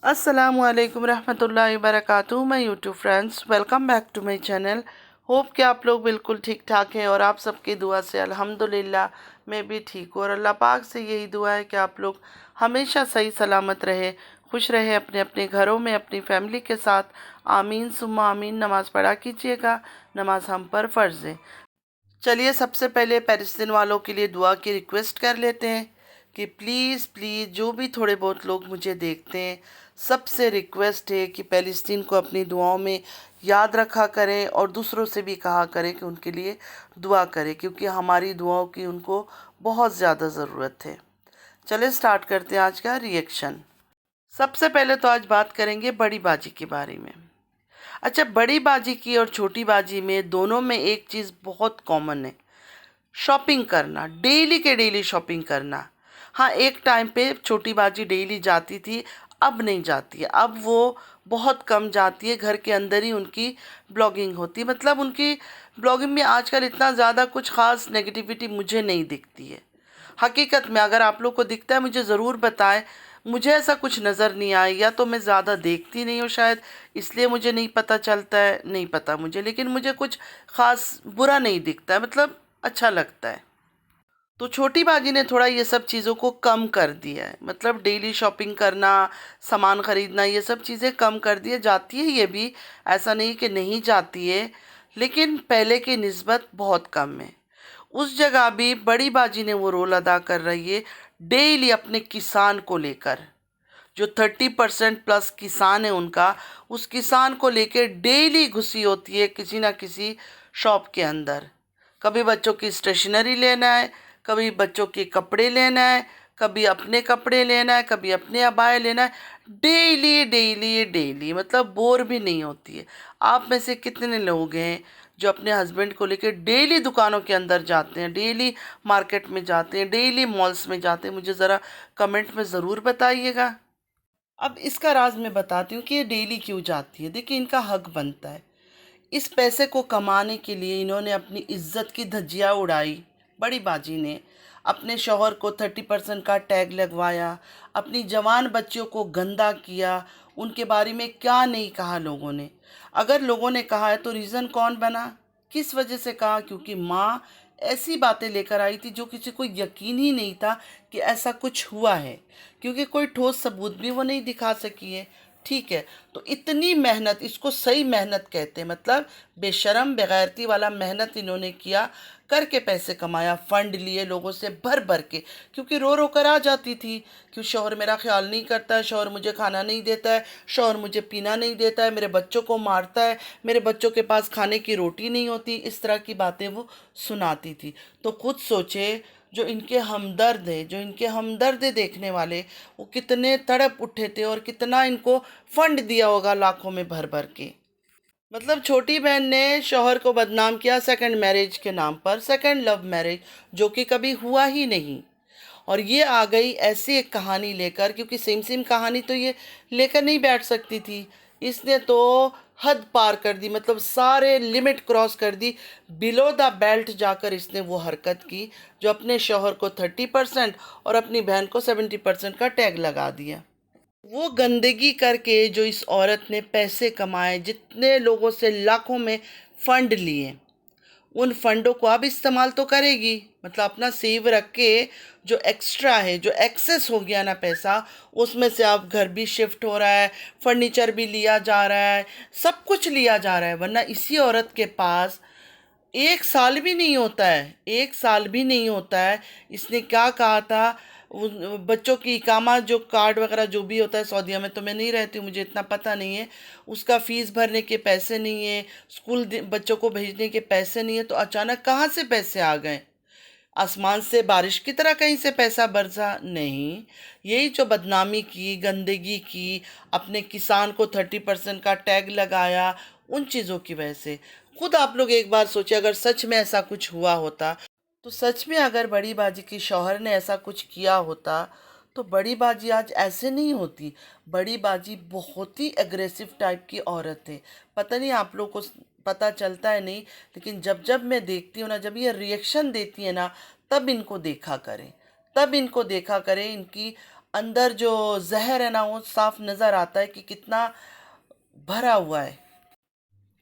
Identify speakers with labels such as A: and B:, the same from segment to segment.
A: अस्सलामुअलैकुम रहमतुल्लाहि वबरकातुहू। My YouTube friends, welcome back to my channel. Hope कि आप लोग बिल्कुल ठीक ठाक हैं और आप सबकी दुआ से अल्हम्दुलिल्लाह मैं भी ठीक हूँ। और अल्लाह पाक से यही दुआ है कि आप लोग हमेशा सही सलामत रहे, खुश रहे अपने अपने घरों में अपनी फैमिली के साथ। आमीन सुम्मा आमीन। नमाज़ पढ़ा कीजिएगा, नमाज हम पर फ़र्ज़ है। चलिए सबसे पहले पैलेस्तीन वालों के लिए दुआ की रिक्वेस्ट कर लेते हैं कि प्लीज़ प्लीज़ जो भी थोड़े बहुत लोग मुझे देखते हैं, सबसे रिक्वेस्ट है कि पैलेस्तीन को अपनी दुआओं में याद रखा करें और दूसरों से भी कहा करें कि उनके लिए दुआ करें, क्योंकि हमारी दुआओं की उनको बहुत ज़्यादा ज़रूरत है। चलिए स्टार्ट करते हैं आज का रिएक्शन। सबसे पहले तो आज बात करेंगे बड़ी बाजी के बारे में। अच्छा, बड़ी बाजी की और छोटी बाजी में दोनों में एक चीज़ बहुत कॉमन है, शॉपिंग करना, डेली के डेली शॉपिंग करना। हाँ, एक टाइम पे छोटी बाजी डेली जाती थी, अब नहीं जाती है। अब वो बहुत कम जाती है, घर के अंदर ही उनकी ब्लॉगिंग होती है। मतलब उनकी ब्लॉगिंग में आजकल इतना ज़्यादा कुछ ख़ास नेगेटिविटी मुझे नहीं दिखती है। हकीकत में अगर आप लोग को दिखता है मुझे ज़रूर बताएं। मुझे ऐसा कुछ नज़र नहीं आया, या तो मैं ज़्यादा देखती नहीं हूँ शायद, इसलिए मुझे नहीं पता चलता है, नहीं पता मुझे। लेकिन मुझे कुछ ख़ास बुरा नहीं दिखता है, मतलब अच्छा लगता है। तो छोटी बाजी ने थोड़ा ये सब चीज़ों को कम कर दिया है, मतलब डेली शॉपिंग करना, सामान ख़रीदना, ये सब चीज़ें कम कर दिए। जाती है ये भी, ऐसा नहीं कि नहीं जाती है, लेकिन पहले की निस्बत बहुत कम है। उस जगह भी बड़ी बाजी ने वो रोल अदा कर रही है, डेली अपने किसान को लेकर। जो 30% प्लस किसान है उनका, उस किसान को लेकर डेली घुसी होती है किसी ना किसी शॉप के अंदर। कभी बच्चों की स्टेशनरी लेना है, कभी बच्चों के कपड़े लेना है, कभी अपने कपड़े लेना है, कभी अपने अबाए लेना है। डेली डेली डेली, मतलब बोर भी नहीं होती है। आप में से कितने लोग हैं जो अपने हस्बैंड को लेकर डेली दुकानों के अंदर जाते हैं, डेली मार्केट में जाते हैं, डेली मॉल्स में जाते हैं? मुझे ज़रा कमेंट में ज़रूर बताइएगा। अब इसका राज मैं बताती हूँ कि ये डेली क्यों जाती है। देखिए, इनका हक बनता है। इस पैसे को कमाने के लिए इन्होंने अपनी इज्जत की धज्जियाँ उड़ाई। बड़ी बाजी ने अपने शौहर को 30% का टैग लगवाया, अपनी जवान बच्चियों को गंदा किया। उनके बारे में क्या नहीं कहा लोगों ने। अगर लोगों ने कहा है तो रीज़न कौन बना, किस वजह से कहा? क्योंकि माँ ऐसी बातें लेकर आई थी जो किसी को यकीन ही नहीं था कि ऐसा कुछ हुआ है, क्योंकि कोई ठोस सबूत भी वो नहीं दिखा सकी है। ठीक है, तो इतनी मेहनत, इसको सही मेहनत कहते हैं, मतलब बेशरम बेगैरती वाला मेहनत इन्होंने किया, करके पैसे कमाया, फंड लिए लोगों से भर भर के। क्योंकि रो रो कर आ जाती थी कि शौहर मेरा ख्याल नहीं करता है, शौहर मुझे खाना नहीं देता है, शौहर मुझे पीना नहीं देता है, मेरे बच्चों को मारता है, मेरे बच्चों के पास खाने की रोटी नहीं होती। इस तरह की बातें वो सुनाती थी। तो खुद सोचे, जो इनके हमदर्द है, जो इनके हमदर्द है देखने वाले, वो कितने तड़प उठे थे और कितना इनको फंड दिया होगा लाखों में भर भर के। मतलब छोटी बहन ने शौहर को बदनाम किया सेकंड मैरिज के नाम पर, सेकंड लव मैरिज, जो कि कभी हुआ ही नहीं। और ये आ गई ऐसी एक कहानी लेकर, क्योंकि सेम सेम कहानी तो ये लेकर नहीं बैठ सकती थी। इसने तो हद पार कर दी, मतलब सारे लिमिट क्रॉस कर दी। बिलो द बेल्ट जाकर इसने वो हरकत की, जो अपने शौहर को 30% और अपनी बहन को 70% का टैग लगा दिया। वो गंदगी करके जो इस औरत ने पैसे कमाए, जितने लोगों से लाखों में फंड लिए, उन फंडों को अब इस्तेमाल तो करेगी, मतलब अपना सेव रख के। जो एक्स्ट्रा है, जो एक्सेस हो गया ना पैसा, उसमें से अब घर भी शिफ्ट हो रहा है, फर्नीचर भी लिया जा रहा है, सब कुछ लिया जा रहा है। वरना इसी औरत के पास एक साल भी नहीं होता है, एक साल भी नहीं होता है। इसने क्या कहा था, बच्चों की इकामा जो कार्ड वगैरह जो भी होता है, सऊदीया में तो मैं नहीं रहती हूँ, मुझे इतना पता नहीं है, उसका फ़ीस भरने के पैसे नहीं है, स्कूल बच्चों को भेजने के पैसे नहीं है। तो अचानक कहाँ से पैसे आ गए? आसमान से बारिश की तरह कहीं से पैसा बरसा नहीं। यही जो बदनामी की, गंदगी की, अपने किसान को 30% का टैग लगाया, उन चीज़ों की वजह से। खुद आप लोग एक बार सोचिए, अगर सच में ऐसा कुछ हुआ होता, तो सच में अगर बड़ी बाजी की शौहर ने ऐसा कुछ किया होता, तो बड़ी बाजी आज ऐसे नहीं होती। बड़ी बाजी बहुत ही एग्रेसिव टाइप की औरत है। पता नहीं आप लोग को पता चलता है नहीं, लेकिन जब जब मैं देखती हूँ ना, जब ये रिएक्शन देती है ना, तब इनको देखा करें, तब इनको देखा करें। इनकी अंदर जो जहर है ना वो साफ नज़र आता है कि कितना भरा हुआ है।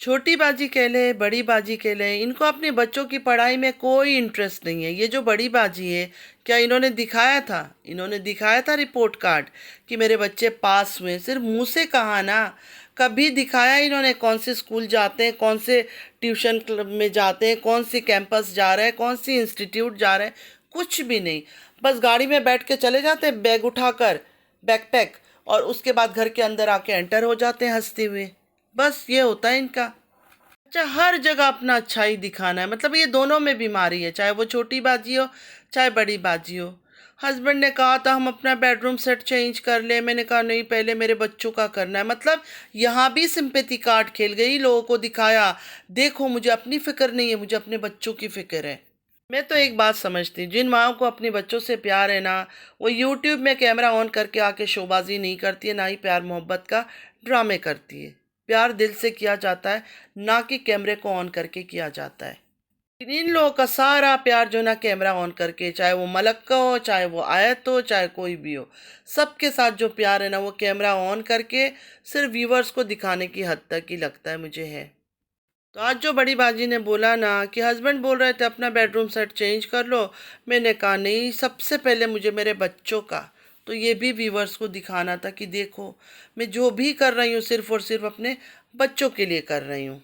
A: छोटी बाजी कह ले, बड़ी बाजी कह ले, इनको अपने बच्चों की पढ़ाई में कोई इंटरेस्ट नहीं है। ये जो बड़ी बाजी है, क्या इन्होंने दिखाया था? इन्होंने दिखाया था रिपोर्ट कार्ड कि मेरे बच्चे पास हुए? सिर्फ मुंह से कहा ना, कभी दिखाया इन्होंने कौन से स्कूल जाते हैं, कौन से ट्यूशन क्लब में जाते हैं, कौन सी कैंपस जा रहे हैं, कौन सी इंस्टीट्यूट जा रहे हैं? कुछ भी नहीं। बस गाड़ी में बैठ के चले जाते हैं बैग उठाकर, बैकपैक, और उसके बाद घर के अंदर आके एंटर हो जाते हैं हंसते हुए। बस ये होता है इनका। अच्छा, हर जगह अपना अच्छाई दिखाना है। मतलब ये दोनों में बीमारी है, चाहे वो छोटी बाजी हो चाहे बड़ी बाजी हो। हस्बैंड ने कहा था हम अपना बेडरूम सेट चेंज कर ले, मैंने कहा नहीं, पहले मेरे बच्चों का करना है। मतलब यहाँ भी सिंपैथी कार्ड खेल गई, लोगों को दिखाया देखो मुझे अपनी फिक्र नहीं है, मुझे अपने बच्चों की फिक्र है। मैं तो एक बात समझती हूँ, जिन माओ को अपने बच्चों से प्यार है ना, वो यूट्यूब में कैमरा ऑन करके आके शोबाजी नहीं करती है, ना ही प्यार मोहब्बत का ड्रामे करती है। प्यार दिल से किया जाता है, ना कि कैमरे को ऑन करके किया जाता है। लेकिन इन लोगों का सारा प्यार जो ना कैमरा ऑन करके, चाहे वो मलक का हो, चाहे वो आयत हो, चाहे कोई भी हो, सबके साथ जो प्यार है ना वो कैमरा ऑन करके सिर्फ व्यूवर्स को दिखाने की हद तक ही लगता है मुझे है। तो आज जो बड़ी बाजी ने बोला ना कि हस्बैंड बोल रहे थे अपना बेडरूम सेट चेंज कर लो, मैंने कहा नहीं, सबसे पहले मुझे मेरे बच्चों का, तो ये भी व्यूवर्स को दिखाना था कि देखो मैं जो भी कर रही हूँ सिर्फ और सिर्फ अपने बच्चों के लिए कर रही हूँ।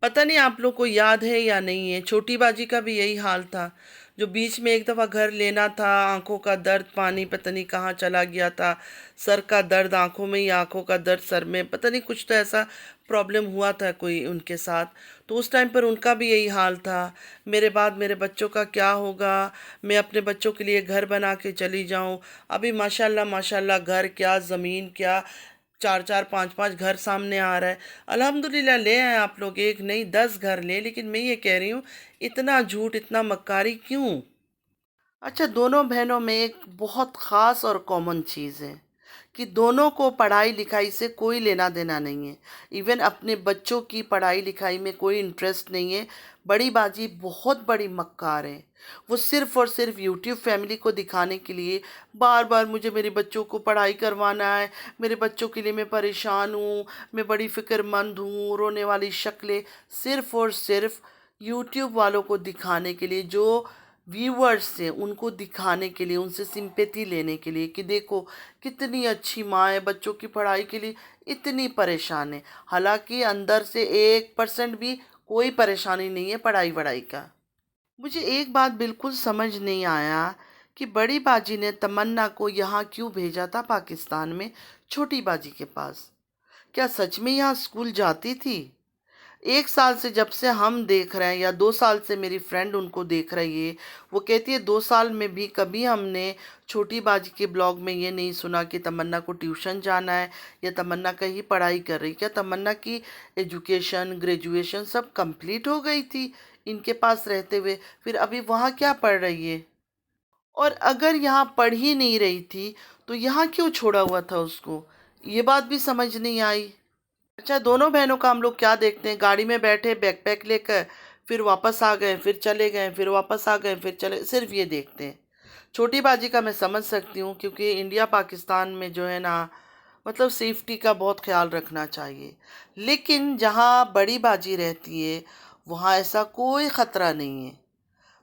A: पता नहीं आप लोग को याद है या नहीं है, छोटी बाजी का भी यही हाल था। जो बीच में एक दफ़ा घर लेना था, आंखों का दर्द पानी पता नहीं कहाँ चला गया था, सर का दर्द आंखों में या आंखों का दर्द सर में, पता नहीं कुछ तो ऐसा प्रॉब्लम हुआ था कोई उनके साथ। तो उस टाइम पर उनका भी यही हाल था, मेरे बाद मेरे बच्चों का क्या होगा, मैं अपने बच्चों के लिए घर बना के चली जाऊं। अभी माशाल्लाह माशाल्लाह घर क्या, ज़मीन क्या, चार चार पांच पांच घर सामने आ रहा है। अल्हम्दुलिल्लाह ले आए आप लोग, एक नहीं 10 घर ले, लेकिन मैं ये कह रही हूँ इतना झूठ इतना मक्कारी क्यों? अच्छा, दोनों बहनों में एक बहुत ख़ास और कॉमन चीज़ है कि दोनों को पढ़ाई लिखाई से कोई लेना देना नहीं है। इवन अपने बच्चों की पढ़ाई लिखाई में कोई इंटरेस्ट नहीं है। बड़ी बाजी बहुत बड़ी मक्कार है। वो सिर्फ़ और सिर्फ यूट्यूब फैमिली को दिखाने के लिए बार बार मुझे मेरे बच्चों को पढ़ाई करवाना है, मेरे बच्चों के लिए मैं परेशान हूँ, मैं बड़ी फ़िक्रमंद हूँ, रोने वाली शक्लें, सिर्फ़ और सिर्फ यूट्यूब वालों को दिखाने के लिए, जो व्यूअर्स से उनको दिखाने के लिए, उनसे सिंपैथी लेने के लिए कि देखो कितनी अच्छी माँ है, बच्चों की पढ़ाई के लिए इतनी परेशान है। हालांकि अंदर से 1% भी कोई परेशानी नहीं है पढ़ाई वढ़ाई का। मुझे एक बात बिल्कुल समझ नहीं आया कि बड़ी बाजी ने तमन्ना को यहाँ क्यों भेजा था पाकिस्तान में छोटी बाजी के पास। क्या सच में यहाँ स्कूल जाती थी? 1 साल से जब से हम देख रहे हैं, या 2 साल से मेरी फ्रेंड उनको देख रही है, वो कहती है 2 साल में भी कभी हमने छोटी बाजी के ब्लॉग में ये नहीं सुना कि तमन्ना को ट्यूशन जाना है या तमन्ना कहीं पढ़ाई कर रही। क्या तमन्ना की एजुकेशन ग्रेजुएशन सब कंप्लीट हो गई थी इनके पास रहते हुए? फिर अभी वहाँ क्या पढ़ रही है? और अगर यहाँ पढ़ ही नहीं रही थी तो यहाँ क्यों छोड़ा हुआ था उसको? ये बात भी समझ नहीं आई। अच्छा, दोनों बहनों का हम लोग क्या देखते हैं, गाड़ी में बैठे बैकपैक लेकर, फिर वापस आ गए, फिर चले गए, फिर वापस आ गए, फिर चले, सिर्फ ये देखते हैं। छोटी बाजी का मैं समझ सकती हूँ क्योंकि इंडिया पाकिस्तान में जो है ना, मतलब सेफ्टी का बहुत ख्याल रखना चाहिए। लेकिन जहाँ बड़ी बाजी रहती है वहाँ ऐसा कोई ख़तरा नहीं है।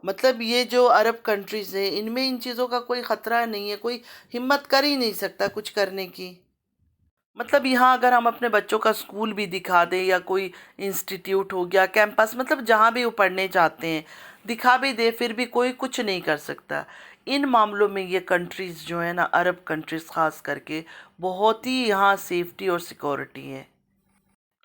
A: मतलब ये जो अरब कंट्रीज़ है इनमें इन चीज़ों का कोई ख़तरा नहीं है, कोई हिम्मत कर ही नहीं सकता कुछ करने की। मतलब यहाँ अगर हम अपने बच्चों का स्कूल भी दिखा दें या कोई इंस्टीट्यूट हो गया, कैंपस, मतलब जहाँ भी वो पढ़ने जाते हैं, दिखा भी दे, फिर भी कोई कुछ नहीं कर सकता। इन मामलों में ये कंट्रीज़ जो है ना, अरब कंट्रीज़ ख़ास करके, बहुत ही यहाँ सेफ्टी और सिक्योरिटी है।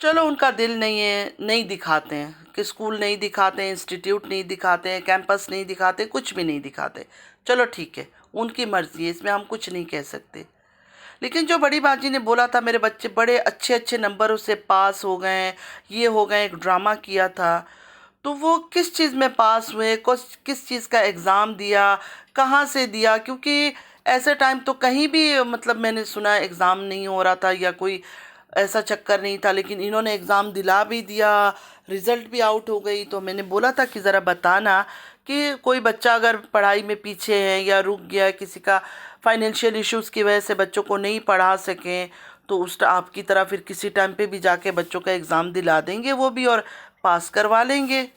A: चलो उनका दिल नहीं है, नहीं दिखाते हैं कि स्कूल नहीं दिखाते हैं, इंस्टीट्यूट नहीं दिखाते हैं, कैंपस नहीं दिखाते, कुछ भी नहीं दिखाते। चलो ठीक है, उनकी मर्ज़ी है, इसमें हम कुछ नहीं कह सकते। लेकिन जो बड़ी बाजी ने बोला था मेरे बच्चे बड़े अच्छे अच्छे नंबरों से पास हो गए हैं, ये हो गए, एक ड्रामा किया था, तो वो किस चीज़ में पास हुए, किस चीज़ का एग्ज़ाम दिया, कहाँ से दिया? क्योंकि ऐसे टाइम तो कहीं भी, मतलब मैंने सुना एग्ज़ाम नहीं हो रहा था या कोई ऐसा चक्कर नहीं था, लेकिन इन्होंने एग्ज़ाम दिला भी दिया, रिज़ल्ट भी आउट हो गई। तो मैंने बोला था कि ज़रा बताना कि कोई बच्चा अगर पढ़ाई में पीछे है या रुक गया, किसी का फाइनेंशियल इश्यूज़ की वजह से बच्चों को नहीं पढ़ा सकें, तो उस आपकी तरह फिर किसी टाइम पे भी जाके बच्चों का एग्ज़ाम दिला देंगे वो भी, और पास करवा लेंगे।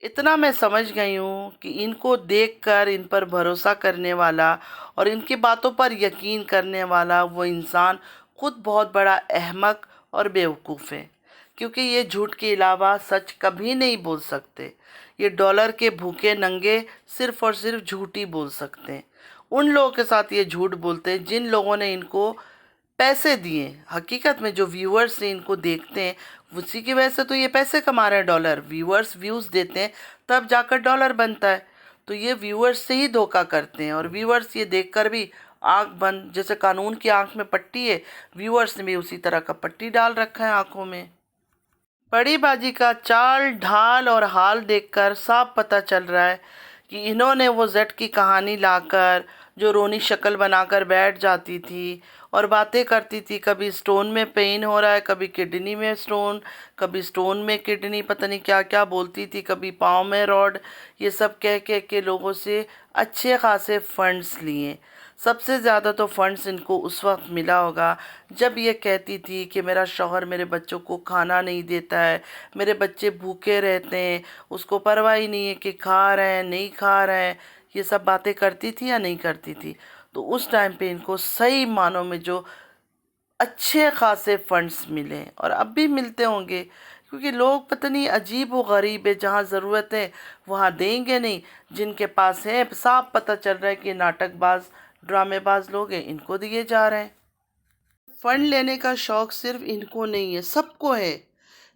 A: इतना मैं समझ गई हूँ कि इनको देखकर इन पर भरोसा करने वाला और इनकी बातों पर यकीन करने वाला वो इंसान खुद बहुत बड़ा अहमक और बेवकूफ़ है, क्योंकि ये झूठ के अलावा सच कभी नहीं बोल सकते। ये डॉलर के भूखे नंगे सिर्फ़ और सिर्फ झूठ ही बोल सकते हैं। उन लोगों के साथ ये झूठ बोलते हैं जिन लोगों ने इनको पैसे दिए। हकीकत में जो व्यूअर्स इनको देखते हैं उसी की वजह से तो ये पैसे कमा रहे हैं। डॉलर व्यूअर्स व्यूज़ देते हैं तब जाकर डॉलर बनता है। तो ये व्यूअर्स से ही धोखा करते हैं, और व्यूअर्स ये देखकर भी आंख बंद, जैसे कानून की आंख में पट्टी है, व्यूअर्स ने भी उसी तरह का पट्टी डाल रखा है आंखों में। बड़ी बाजी का चाल ढाल और हाल देखकर साफ पता चल रहा है कि इन्होंने वो जेट की कहानी लाकर, जो रोनी शक्ल बनाकर बैठ जाती थी और बातें करती थी, कभी स्टोन में पेन हो रहा है, कभी किडनी में स्टोन, कभी स्टोन में किडनी, पता नहीं क्या क्या बोलती थी, कभी पाँव में रॉड, ये सब कह कह के लोगों से अच्छे खासे फंड्स लिए। सबसे ज़्यादा तो फंड्स इनको उस वक्त मिला होगा जब ये कहती थी कि मेरा शौहर मेरे बच्चों को खाना नहीं देता है, मेरे बच्चे भूखे रहते हैं, उसको परवाह ही नहीं है कि खा रहे हैं नहीं खा रहे हैं। ये सब बातें करती थी या नहीं करती थी? तो उस टाइम पे इनको सही मानों में जो अच्छे खासे फंड्स मिले, और अब भी मिलते होंगे, क्योंकि लोग पता नहीं अजीब व गरीब है, जहाँ ज़रूरत है वहाँ देंगे नहीं। जिनके पास है साफ पता चल रहा है कि नाटकबाज ड्रामेबाज लोग हैं, इनको दिए जा रहे हैं। फंड लेने का शौक सिर्फ इनको नहीं है, सबको है।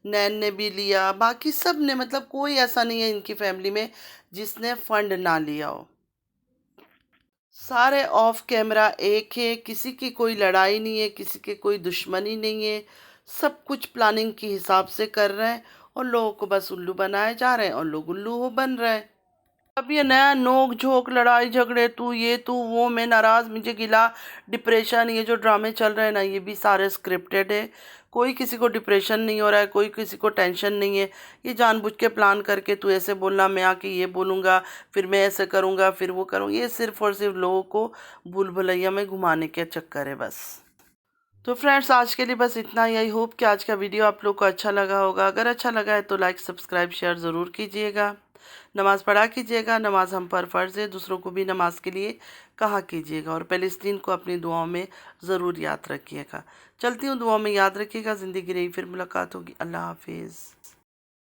A: नैन ने भी लिया, बाकी सब ने, मतलब कोई ऐसा नहीं है इनकी फैमिली में जिसने फंड ना लिया हो। सारे ऑफ कैमरा एक है, किसी की कोई लड़ाई नहीं है, किसी के कोई दुश्मनी नहीं है। सब कुछ प्लानिंग के हिसाब से कर रहे हैं और लोगों को बस उल्लू बनाए जा रहे हैं और लोग उल्लू हो बन रहे हैं। अब ये नया नोक झोंक लड़ाई झगड़े, तू ये तू वो, मैं नाराज़, मुझे गिला, डिप्रेशन, ये जो ड्रामे चल रहे हैं ना, ये भी सारे स्क्रिप्टेड है। कोई किसी को डिप्रेशन नहीं हो रहा है, कोई किसी को टेंशन नहीं है। ये जानबूझ के प्लान करके तू ऐसे बोलना, मैं आके ये बोलूँगा, फिर मैं ऐसे करूँगा, फिर वो करूँगा। ये सिर्फ और सिर्फ लोगों को भूल भुलैया में घुमाने के चक्कर है बस। तो फ्रेंड्स, आज के लिए बस इतना ही। आई होप कि आज का वीडियो आप लोग को अच्छा लगा होगा। अगर अच्छा लगा है तो लाइक सब्सक्राइब शेयर ज़रूर कीजिएगा। नमाज़ पढ़ा कीजिएगा, नमाज हम पर फ़र्ज़ है, दूसरों को भी नमाज के लिए कहा कीजिएगा, और फ़लस्तीन को अपनी दुआओं में ज़रूर याद रखिएगा। चलती हूँ, दुआओं में याद रखिएगा। ज़िंदगी रही फिर मुलाकात होगी। अल्लाह हाफिज़।